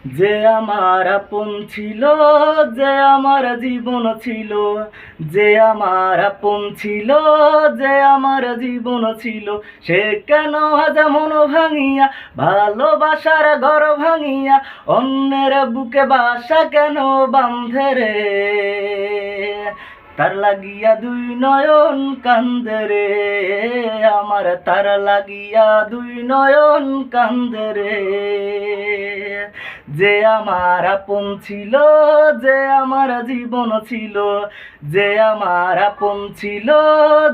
যে আমার আপন ছিল, যে আমার জীবন ছিল, যে আমার আপন ছিল, যে আমার জীবন ছিল, সে কেন আজ মন ভাঙিয়া, ভালোবাসার ঘর ভাঙিয়া, অন্যের বুকে বাসা কেন বাঁধে রে? তার লাগিয়া দুই নয়ন কান্দে রে, আমার তার লাগিয়া দুই নয়ন কান্দে রে। যে আমার আপন ছিল, যে আমার জীবন ছিল, যে আমার আপন ছিল,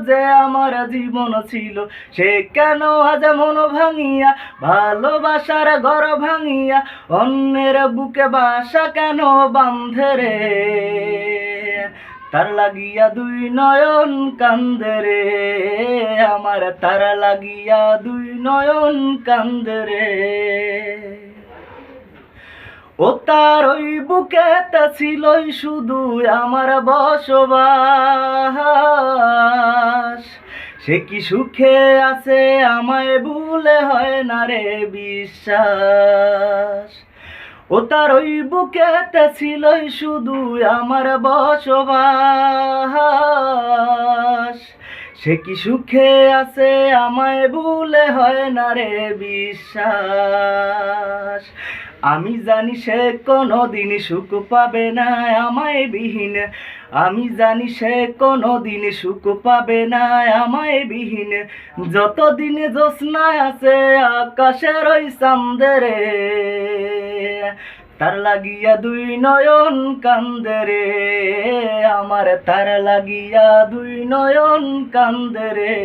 যে আমার জীবন ছিল, সে কেন আজ মন ভাঙিয়া, ভালোবাসার ঘর ভাঙিয়া, অন্যের বুকে বাসা কেন বাঁধে রে? তার লাগিয়া দুই নয়ন কান্দে রে, আমার তার লাগিয়া দুই নয়ন কান্দে রে। ও তার ওই বুকেতে ছিলই শুধু আমার বসবাস, সে কি সুখে আছে আমায় ভুলে হয় না রে বিশ্বাস। ও তার ওই বুকেতে ছিলই শুধু আমার বসবাস, সে কি সুখে আছে আমায় ভুলে হয় না রে বিশ্বাস। আমি জানি সে কোনোদিন সুখ পাবে না আমায় বিহীন, আমি জানি সে কোনোদিন সুখ পাবে না আমায় বিহীন, যতদিন জ্যোৎস্নায় আছে আকাশের ওই চাঁদের রে। তার লাগিয়া দুই নয়ন কান্দে রে, আমার তার লাগিয়া দুই নয়ন কান্দে রে।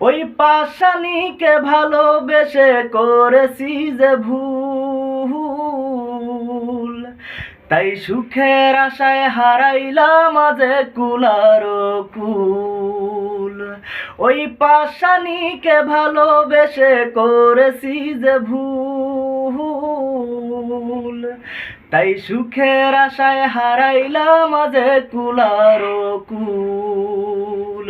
ওই পাষাণীকে ভালোবেসে করেছি যে ভুল, তাই সুখের আশায় হারাইলাম আজ কুলার কুল। ওই পাষাণীকে ভালোবেসে করেছি যে ভুল, তাই সুখের আশায় হারাইলাম আজ কুলার কুল।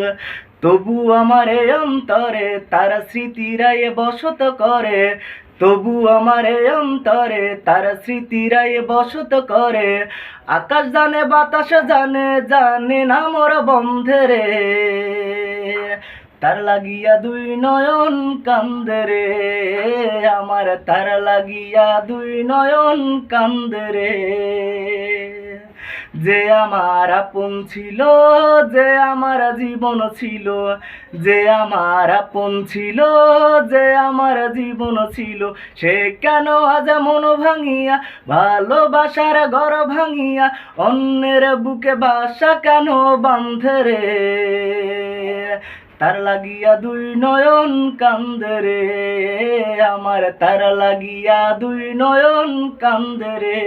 তবু আমার এই অন্তরে তার স্মৃতিরাই বসত করে, তবু আমার এই অন্তরে তার স্মৃতিরাই বসত করে। আকাশ জানে বাতাস জানে, জানে না মোর বন্ধে রে। তার লাগিয়া দুই নয়ন কান্দে রে, আমার তার লাগিয়া দুই নয়ন কান্দে রে। যে আমার আপন ছিল, যে আমার জীবন ছিল, যে আমার আপন ছিল, যে আমার জীবন ছিল, সে কেন আজ মন ভাঙিয়া, ভালোবাসার ঘর ভাঙিয়া, অন্যের বুকে বাসা কেন বাঁধে রে? তার লাগিয়া দুই নয়ন কান্দে রে, আমার তার লাগিয়া দুই নয়ন কান্দে রে।